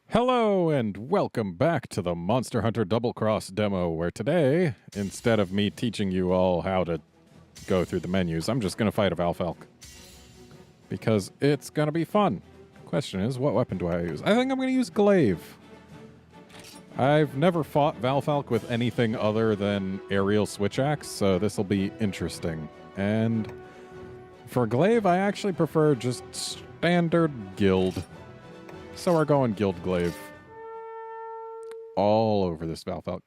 Hello and welcome back to the Monster Hunter Double Cross demo, where today, instead of me teaching you all how to go through the menus, I'm just going to fight a Valphalk. Because it's going to be fun. Question is, what weapon do I use? I think I'm going to use Glaive. I've never fought Valphalk with anything other than aerial switch axe, so this will be interesting. And for Glaive, I actually prefer just standard guild. So we're going Guild Glaive all over this Valphalk.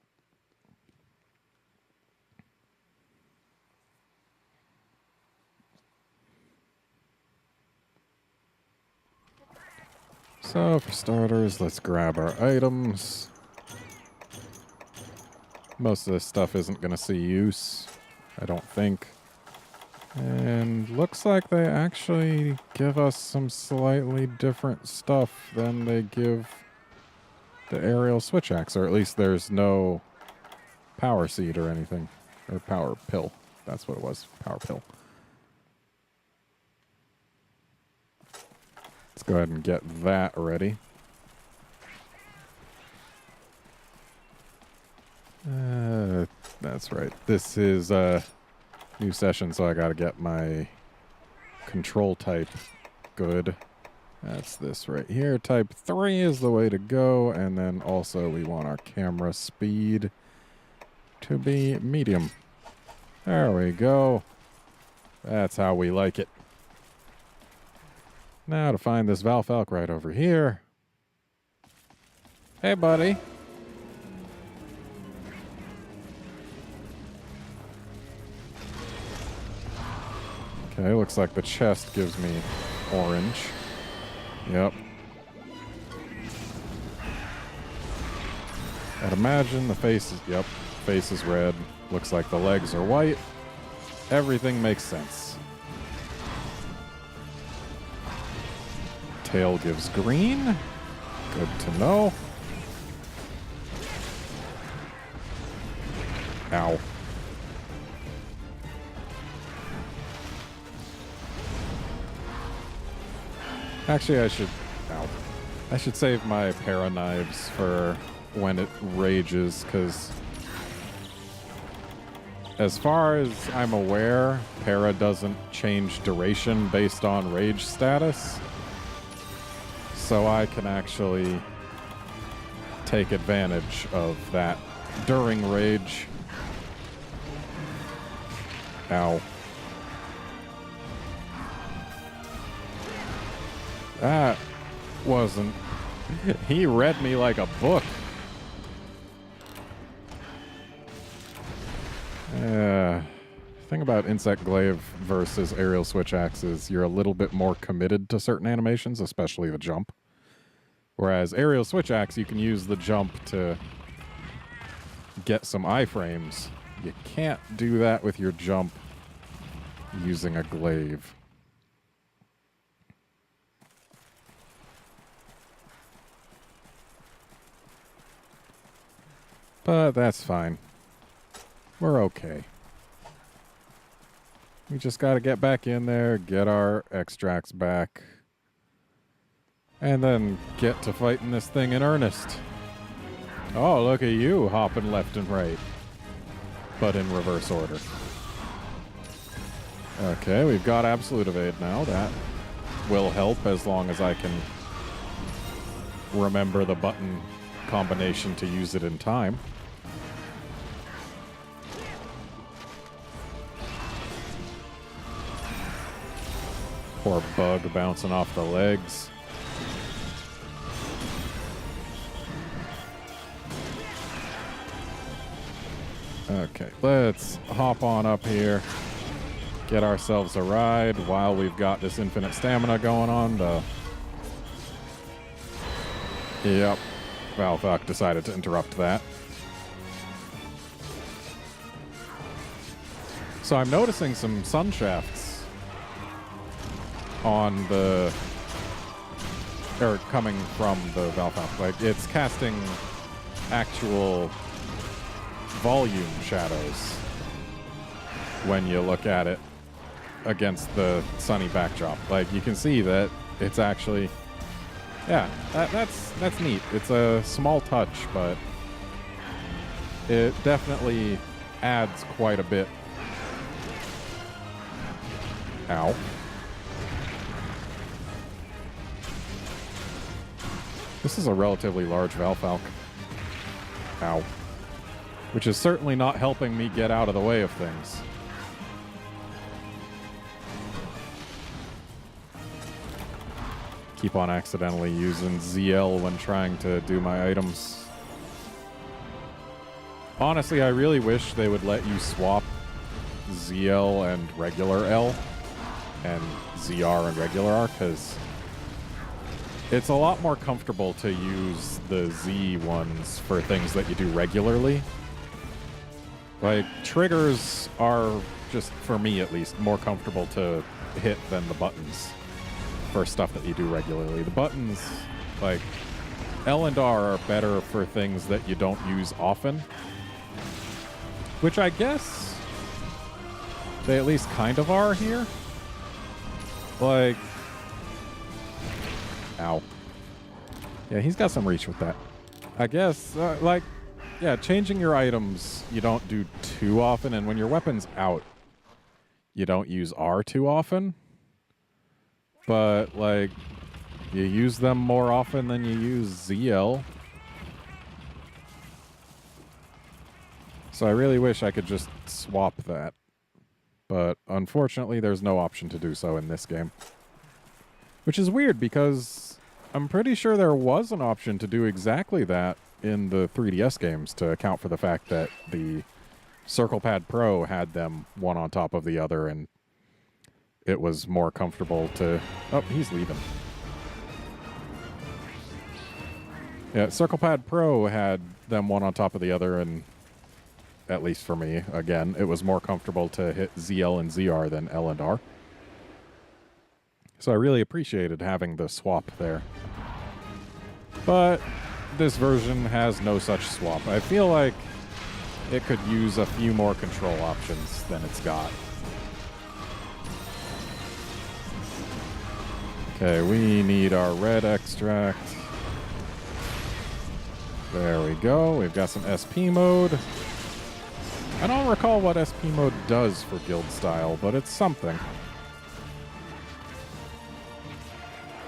So for starters, let's grab our items. Most of this stuff isn't going to see use, I don't think. And looks like they actually give us some slightly different stuff than they give the aerial switch axe, or at least there's no power seed or anything. Or power pill. That's what it was. Power pill. Let's go ahead and get that ready. That's right. This is new session, so I gotta get my control type good. That's this right here. Type 3 is the way to go, and then also we want our camera speed to be medium. There we go. That's how we like it. Now to find this Valphalk right over here. Hey, buddy. Okay, looks like the chest gives me orange. Yep. I'd imagine the face is, yep, face is red. Looks like the legs are white. Everything makes sense. Tail gives green. Good to know. Ow. Actually, I should save my para knives for when it rages, because as far as I'm aware, para doesn't change duration based on rage status. So I can actually take advantage of that during rage. Ow. That wasn't... He read me like a book. Thing about Insect Glaive versus Aerial Switch Axe is you're a little bit more committed to certain animations, especially the jump. Whereas Aerial Switch Axe, you can use the jump to get some iframes. You can't do that with your jump using a glaive. But that's fine. We're okay. We just gotta get back in there, get our extracts back, and then get to fighting this thing in earnest. Oh, look at you hopping left and right. But in reverse order. Okay, we've got Absolute Evade now. That will help as long as I can remember the button combination to use it in time. Poor bug bouncing off the legs. Okay, let's hop on up here. Get ourselves a ride while we've got this infinite stamina going on. Yep, Valphalk decided to interrupt that. So I'm noticing some sun shafts on the, or coming from the Valphalk. Like, it's casting actual volume shadows when you look at it against the sunny backdrop. Like, you can see that it's actually Yeah, that's neat. It's a small touch, but it definitely adds quite a bit. Ow. This is a relatively large Valphalk. Ow. Which is certainly not helping me get out of the way of things. Keep on accidentally using ZL when trying to do my items. Honestly, I really wish they would let you swap ZL and regular L and ZR and regular R, because it's a lot more comfortable to use the Z ones for things that you do regularly. Like, triggers are, just for me at least, more comfortable to hit than the buttons for stuff that you do regularly. The buttons, like, L and R are better for things that you don't use often. Which I guess they at least kind of are here. Like, ow. Yeah, he's got some reach with that. I guess, like, yeah, changing your items you don't do too often, and when your weapon's out, you don't use R too often. But, like, you use them more often than you use ZL. So I really wish I could just swap that. But unfortunately, there's no option to do so in this game. Which is weird, because I'm pretty sure there was an option to do exactly that in the 3DS games, to account for the fact that the Circle Pad Pro had them one on top of the other, and it was more comfortable to... Oh, he's leaving. Yeah, Circle Pad Pro had them one on top of the other, and at least for me, again, it was more comfortable to hit ZL and ZR than L and R. So I really appreciated having the swap there. But this version has no such swap. I feel like it could use a few more control options than it's got. Okay, we need our red extract. There we go. We've got some SP mode. I don't recall what SP mode does for guild style, but it's something.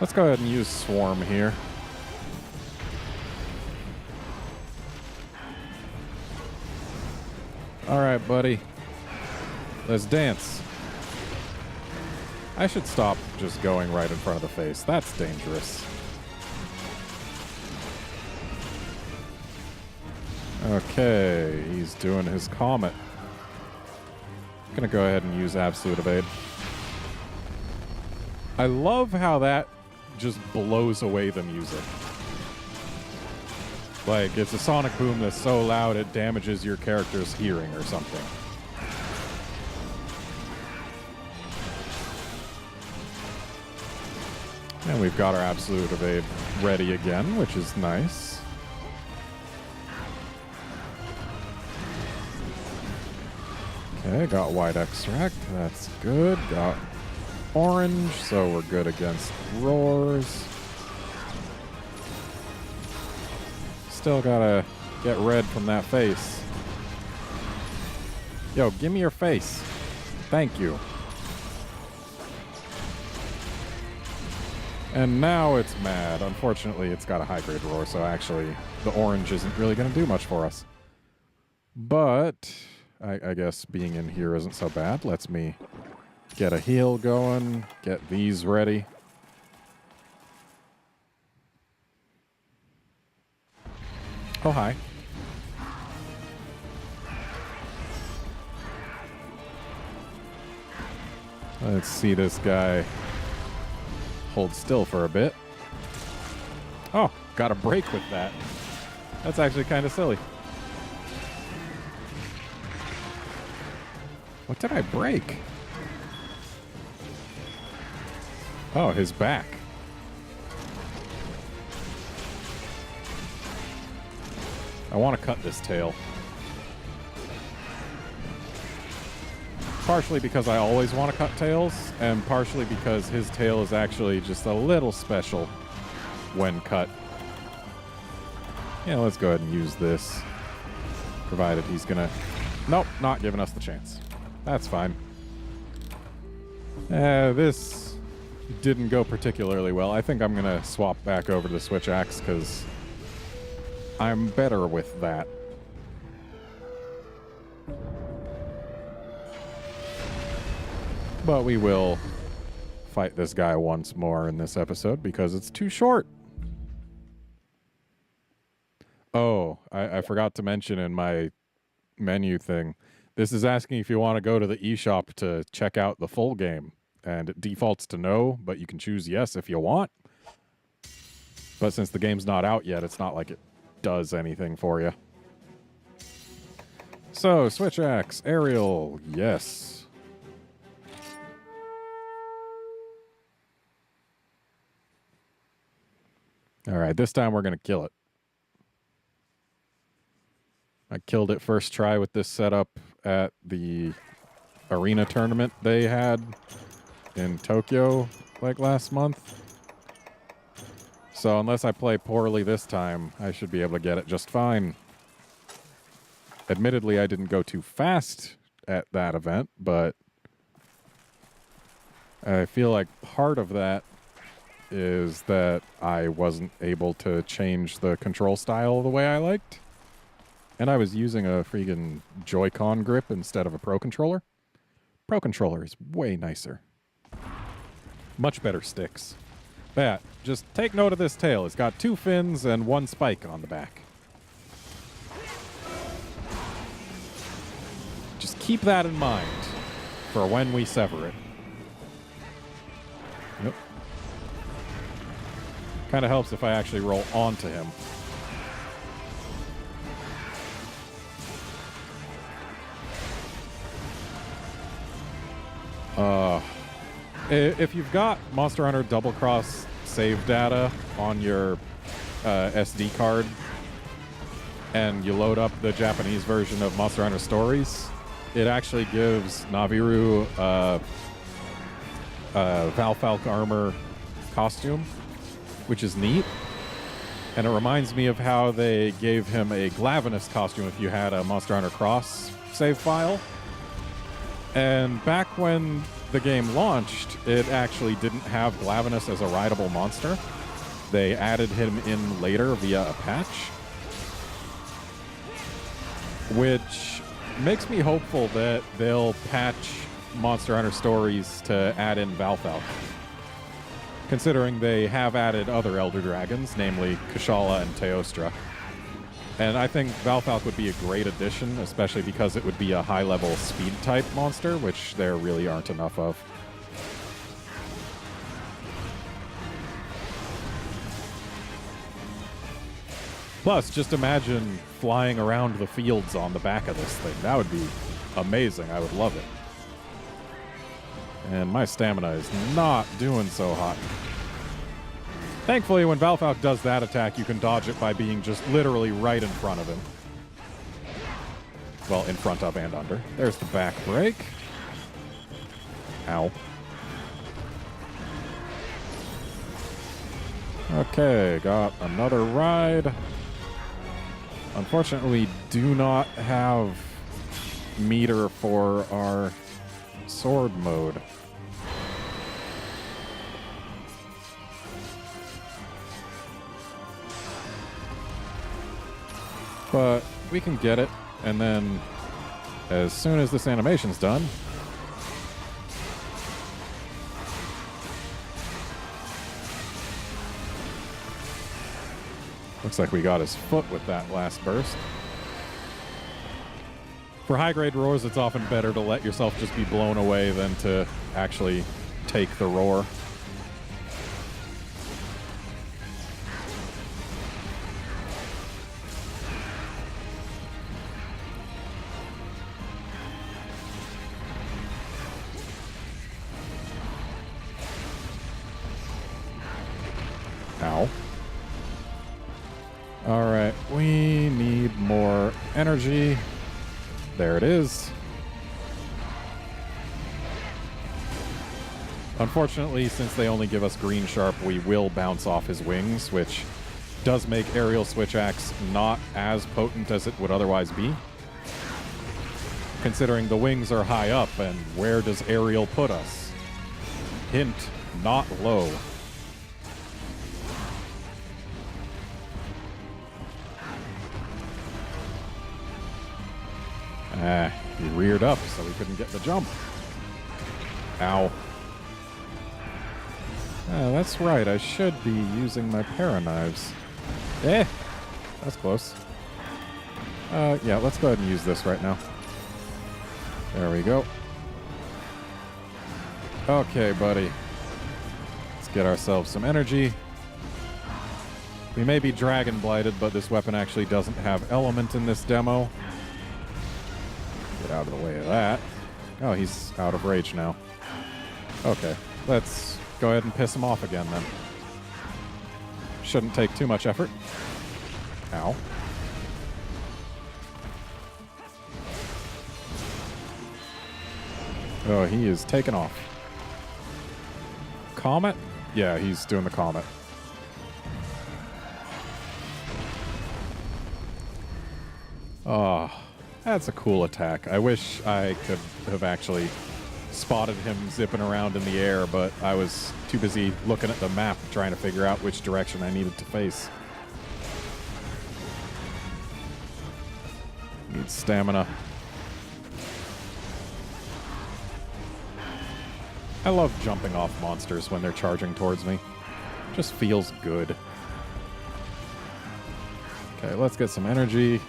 Let's go ahead and use Swarm here. Alright, buddy. Let's dance. I should stop just going right in front of the face. That's dangerous. Okay, he's doing his Comet. I'm gonna go ahead and use Absolute Evade. I love how that just blows away the music. Like, it's a sonic boom that's so loud it damages your character's hearing or something. And we've got our Absolute Evade ready again, which is nice. Okay, got white extract. That's good. Got orange, so we're good against roars. Still gotta get red from that face. Yo, give me your face. Thank you. And now it's mad. Unfortunately, it's got a high-grade roar, so actually the orange isn't really going to do much for us. But I guess being in here isn't so bad. Lets me get a heal going, get these ready. Oh, hi. Let's see this guy hold still for a bit. Oh, got a break with that. That's actually kind of silly. What did I break? Oh, his back. I want to cut this tail. Partially because I always want to cut tails, and partially because his tail is actually just a little special. when cut. Yeah, let's go ahead and use this. Provided he's gonna... Nope, not giving us the chance. That's fine. This didn't go particularly well. I think I'm gonna swap back over to the Switch Axe because I'm better with that. But we will fight this guy once more in this episode because it's too short. Oh, I forgot to mention in my menu thing, this is asking if you want to go to the eShop to check out the full game. And it defaults to no, but you can choose yes if you want. But since the game's not out yet, it's not like it does anything for you. So, Switch Axe, aerial, yes. Alright, this time we're going to kill it. I killed it first try with this setup at the arena tournament they had in Tokyo like last month. So unless I play poorly this time, I should be able to get it just fine. Admittedly, I didn't go too fast at that event, but I feel like part of that is that I wasn't able to change the control style the way I liked. And I was using a freaking Joy-Con grip instead of a Pro Controller. Pro Controller is way nicer. Much better sticks. But yeah, just take note of this tail. It's got 2 fins and 1 spike on the back. Just keep that in mind for when we sever it. Yep. Kind of helps if I actually roll onto him. If you've got Monster Hunter Double Cross save data on your SD card and you load up the Japanese version of Monster Hunter Stories, it actually gives Naviru Valphalk armor costume, which is neat. And it reminds me of how they gave him a Glavenus costume if you had a Monster Hunter Cross save file. And back when the game launched, it actually didn't have Glavenus as a rideable monster. They added him in later via a patch, which makes me hopeful that they'll patch Monster Hunter Stories to add in Valphalk, considering they have added other Elder Dragons, namely Kushala and Teostra. And I think Valphalk would be a great addition, especially because it would be a high-level speed-type monster, which there really aren't enough of. Plus, just imagine flying around the fields on the back of this thing. That would be amazing. I would love it. And my stamina is not doing so hot. Thankfully, when Valphalk does that attack, you can dodge it by being just literally right in front of him. Well, in front of and under. There's the back break. Ow. Okay, got another ride. Unfortunately, we do not have meter for our sword mode. But we can get it, and then as soon as this animation's done, looks like we got his foot with that last burst. For high-grade roars, it's often better to let yourself just be blown away than to actually take the roar. Ow. Alright, we need more energy. There it is. Unfortunately, since they only give us green sharp, we will bounce off his wings, which does make aerial switch axe not as potent as it would otherwise be. Considering the wings are high up, and where does aerial put us? Hint, not low. He reared up, so we couldn't get the jump. Ow. That's right, I should be using my para-knives. That's close. Yeah, let's go ahead and use this right now. There we go. Okay, buddy. Let's get ourselves some energy. We may be dragon blighted, but this weapon actually doesn't have element in this demo. Get out of the way of that. Oh, he's out of rage now. Okay, let's go ahead and piss him off again then. Shouldn't take too much effort. Ow. Oh, he is taking off. Comet? Yeah, he's doing the comet. Oh, that's a cool attack. I wish I could have actually spotted him zipping around in the air, but I was too busy looking at the map trying to figure out which direction I needed to face. Need stamina. I love jumping off monsters when they're charging towards me. Just feels good. Okay, let's get some energy.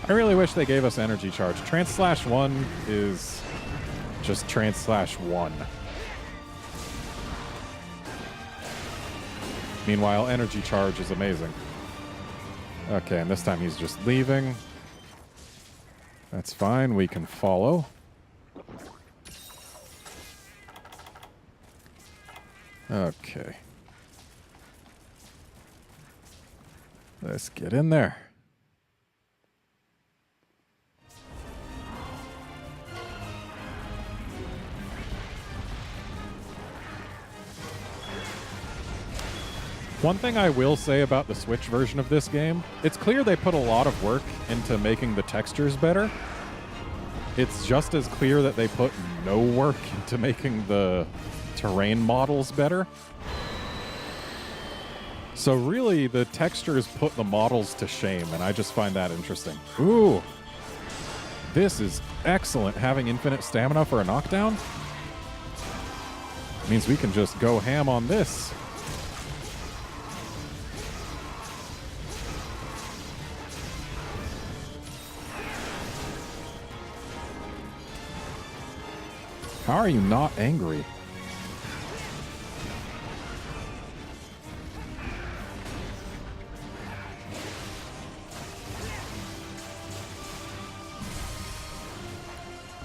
I really wish they gave us energy charge. Trans/1 is just Trans/1. Meanwhile, energy charge is amazing. Okay, and this time he's just leaving. That's fine, we can follow. Okay. Let's get in there. One thing I will say about the Switch version of this game, it's clear they put a lot of work into making the textures better. It's just as clear that they put no work into making the terrain models better. So really, the textures put the models to shame, and I just find that interesting. Ooh! This is excellent, having infinite stamina for a knockdown. Means we can just go ham on this. How are you not angry?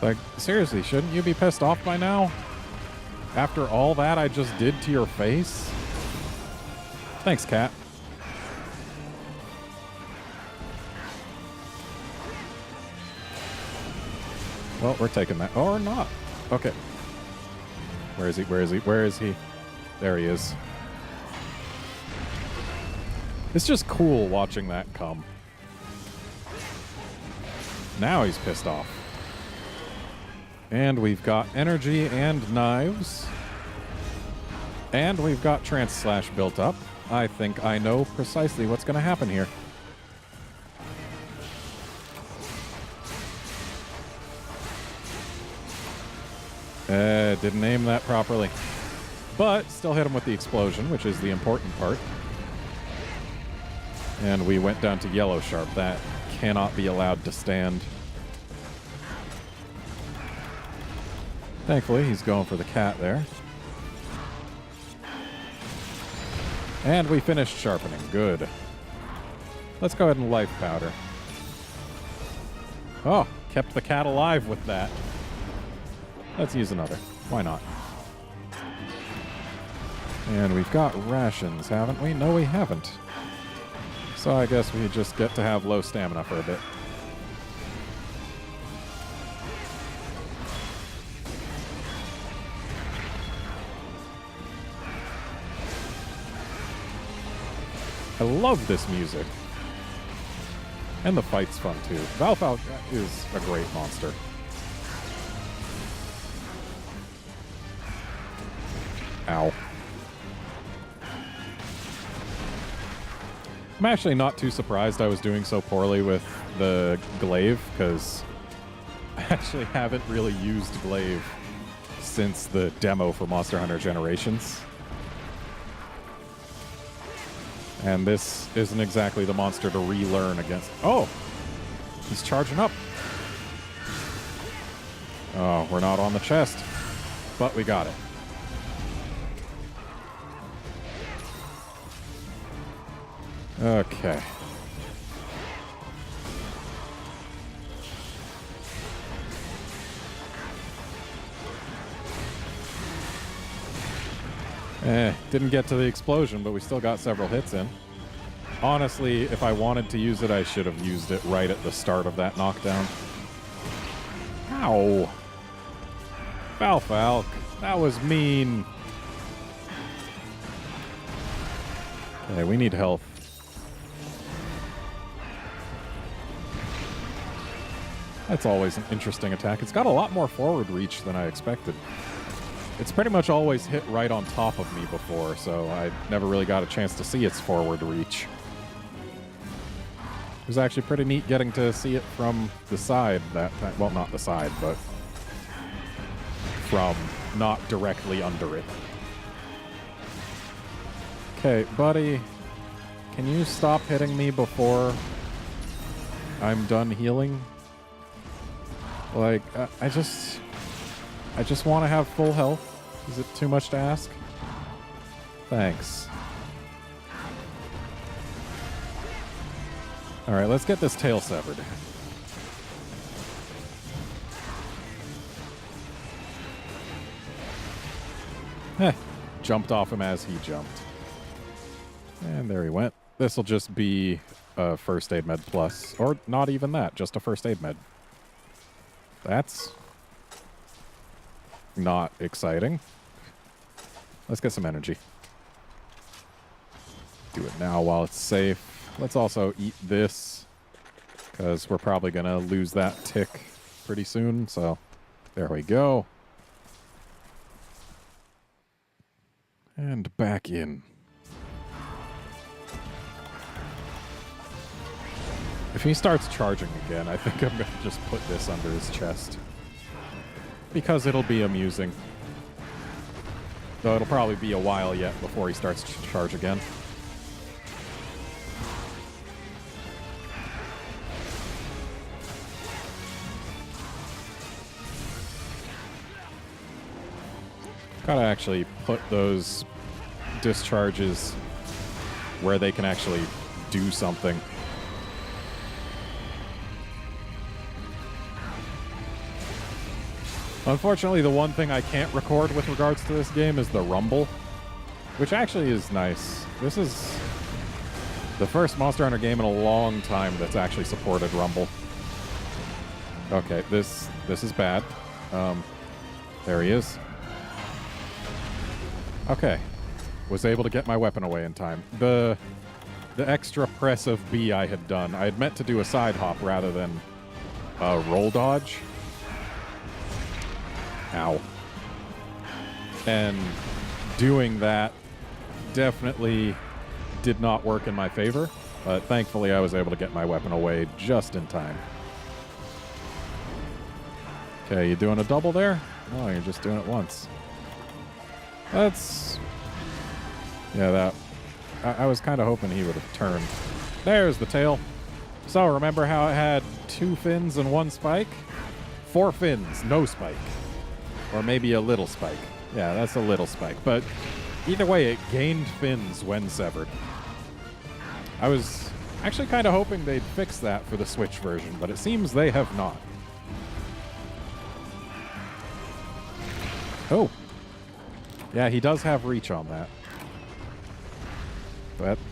Like, seriously, shouldn't you be pissed off by now? After all that I just did to your face? Thanks, cat. Well, we're taking that. Or not. Okay. Where is he? Where is he? Where is he? There he is. It's just cool watching that come. Now he's pissed off. And we've got energy and knives. And we've got Trans/, built up. I think I know precisely what's going to happen here. Didn't aim that properly. But still hit him with the explosion, which is the important part. And we went down to yellow sharp. That cannot be allowed to stand. Thankfully, he's going for the cat there. And we finished sharpening. Good. Let's go ahead and life powder. Oh, kept the cat alive with that. Let's use another. Why not? And we've got rations, haven't we? No, we haven't. So I guess we just get to have low stamina for a bit. I love this music. And the fight's fun, too. Valphalk is a great monster. Ow. I'm actually not too surprised I was doing so poorly with the glaive, because I actually haven't really used glaive since the demo for Monster Hunter Generations. And this isn't exactly the monster to relearn against. Oh! He's charging up. Oh, we're not on the chest, but we got it. Okay. Didn't get to the explosion, but we still got several hits in. Honestly, if I wanted to use it, I should have used it right at the start of that knockdown. Ow! Valphalk, that was mean. Okay, we need health. That's always an interesting attack. It's got a lot more forward reach than I expected. It's pretty much always hit right on top of me before, so I never really got a chance to see its forward reach. It was actually pretty neat getting to see it from the side that time. Well, not the side, but from not directly under it. Okay, buddy, can you stop hitting me before I'm done healing? Like, I just want to have full health. Is it too much to ask? Thanks. All right, let's get this tail severed. Jumped off him as he jumped. And there he went. This will just be a first aid med plus. Or not even that, just a first aid med. That's not exciting. Let's get some energy. Do it now while it's safe. Let's also eat this, because we're probably going to lose that tick pretty soon. So there we go. And back in. If he starts charging again, I think I'm going to just put this under his chest. Because it'll be amusing. Though it'll probably be a while yet before he starts to charge again. Gotta actually put those discharges where they can actually do something. Unfortunately, the one thing I can't record with regards to this game is the rumble, which actually is nice. This is the first Monster Hunter game in a long time that's actually supported rumble. Okay, this is bad. There he is. Okay, was able to get my weapon away in time. The extra press of B I had done, I had meant to do a side hop rather than a roll dodge. Ow. And doing that definitely did not work in my favor, but thankfully I was able to get my weapon away just in time. Okay, you doing a double there? No, you're just doing it once. That's... yeah, that... I was kind of hoping he would have turned. There's the tail. So, remember how it had 2 fins and 1 spike? 4 fins, no spike. Or maybe a little spike. Yeah, that's a little spike. But either way, it gained fins when severed. I was actually kind of hoping they'd fix that for the Switch version, but it seems they have not. Oh. Yeah, he does have reach on that.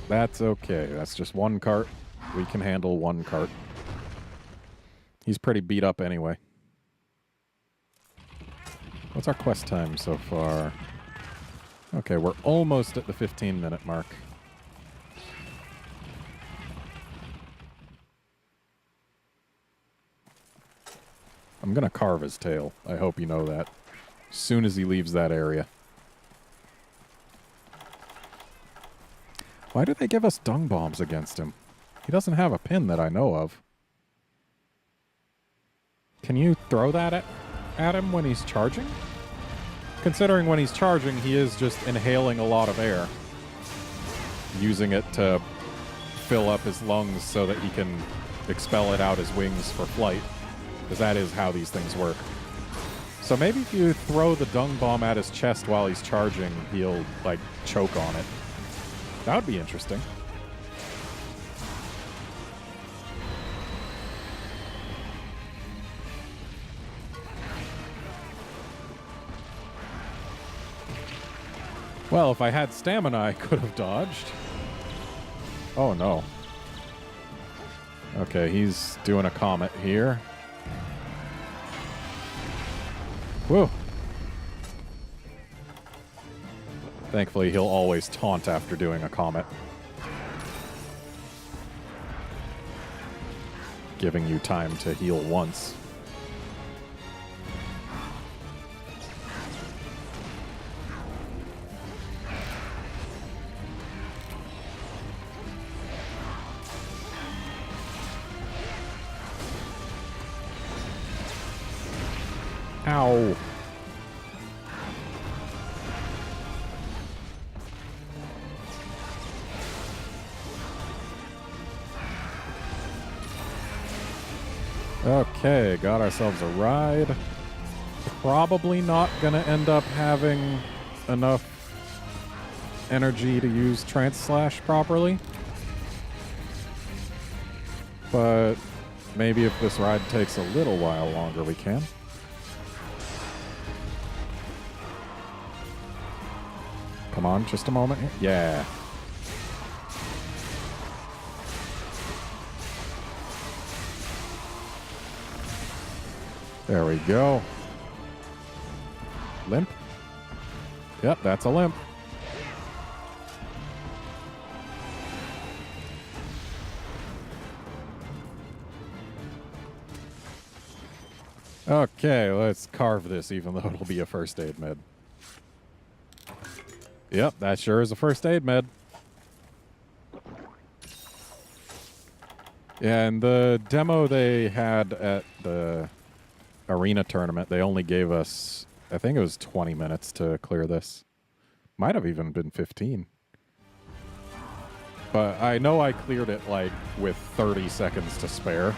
That's okay. That's just 1 cart. We can handle 1 cart. He's pretty beat up anyway. What's our quest time so far? Okay, we're almost at the 15-minute mark. I'm going to carve his tail. I hope you know that. As soon as he leaves that area. Why do they give us dung bombs against him? He doesn't have a pin that I know of. Can you throw that at him when he's charging? Considering when he's charging, he is just inhaling a lot of air. Using it to fill up his lungs so that he can expel it out his wings for flight. Because that is how these things work. So maybe if you throw the dung bomb at his chest while he's charging, he'll, like, choke on it. That would be interesting. Well, if I had stamina, I could have dodged. Oh, no. Okay, he's doing a comet here. Whoa. Thankfully, he'll always taunt after doing a comet. Giving you time to heal once. Ow. Okay, got ourselves a ride. Probably not gonna end up having enough energy to use Trance Slash properly. But maybe if this ride takes a little while longer, we can. Come on, just a moment here. Yeah. There we go. Limp? Yep, that's a limp. Okay, let's carve this, even though it'll be a first aid med. Yep, that sure is a first aid med. Yeah, and the demo they had at the arena tournament, they only gave us, I think it was 20 minutes to clear this. Might have even been 15. But I know I cleared it, like, with 30 seconds to spare.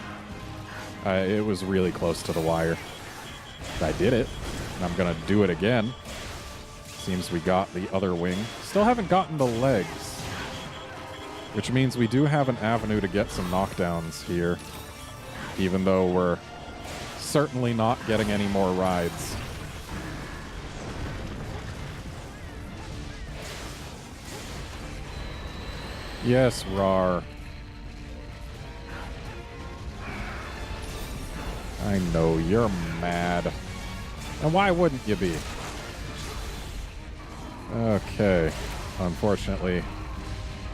It was really close to the wire. I did it, and I'm going to do it again. Seems we got the other wing. Still haven't gotten the legs. Which means we do have an avenue to get some knockdowns here. Even though we're certainly not getting any more rides. Yes, Rar. I know, you're mad. And why wouldn't you be? Okay. Unfortunately,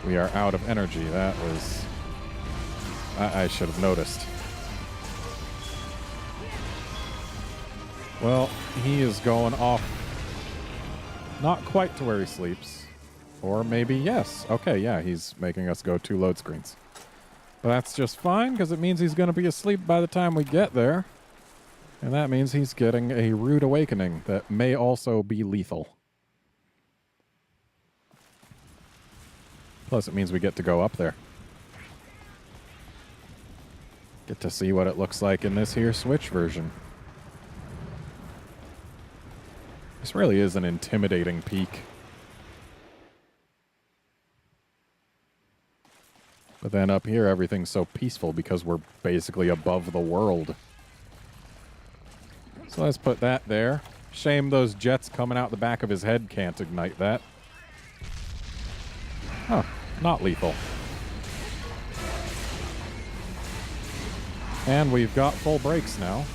we are out of energy. That was... I should have noticed. Well, he is going off. Not quite to where he sleeps. Or maybe yes. Okay, yeah, he's making us go 2 load screens. But that's just fine, because it means he's going to be asleep by the time we get there. And that means he's getting a rude awakening that may also be lethal. Plus, it means we get to go up there. Get to see what it looks like in this here Switch version. This really is an intimidating peak. But then up here, everything's so peaceful because we're basically above the world. So let's put that there. Shame those jets coming out the back of his head can't ignite that. Huh, not lethal. And we've got full brakes now.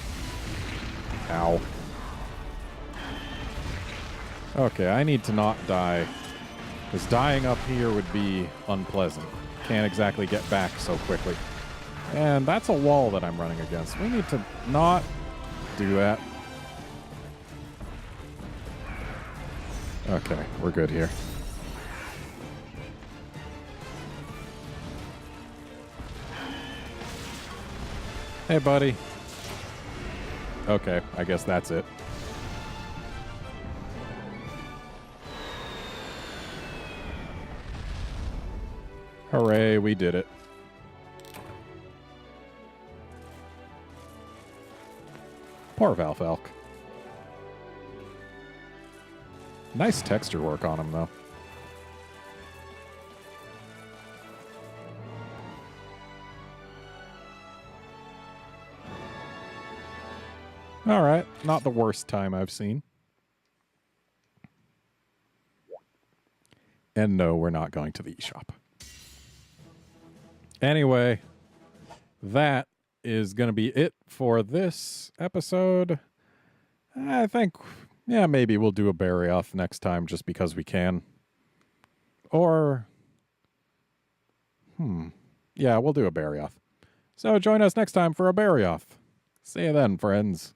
Ow. Okay, I need to not die. Because dying up here would be unpleasant. Can't exactly get back so quickly. And that's a wall that I'm running against. We need to not do that. Okay, we're good here. Hey, buddy. Okay, I guess that's it. Hooray, we did it. Poor Valphalk. Nice texture work on him, though. All right, not the worst time I've seen. And no, we're not going to the eShop. Anyway, that is going to be it for this episode. I think, yeah, maybe we'll do a Barioth next time just because we can. Or, yeah, we'll do a Barioth. So join us next time for a Barioth. See you then, friends.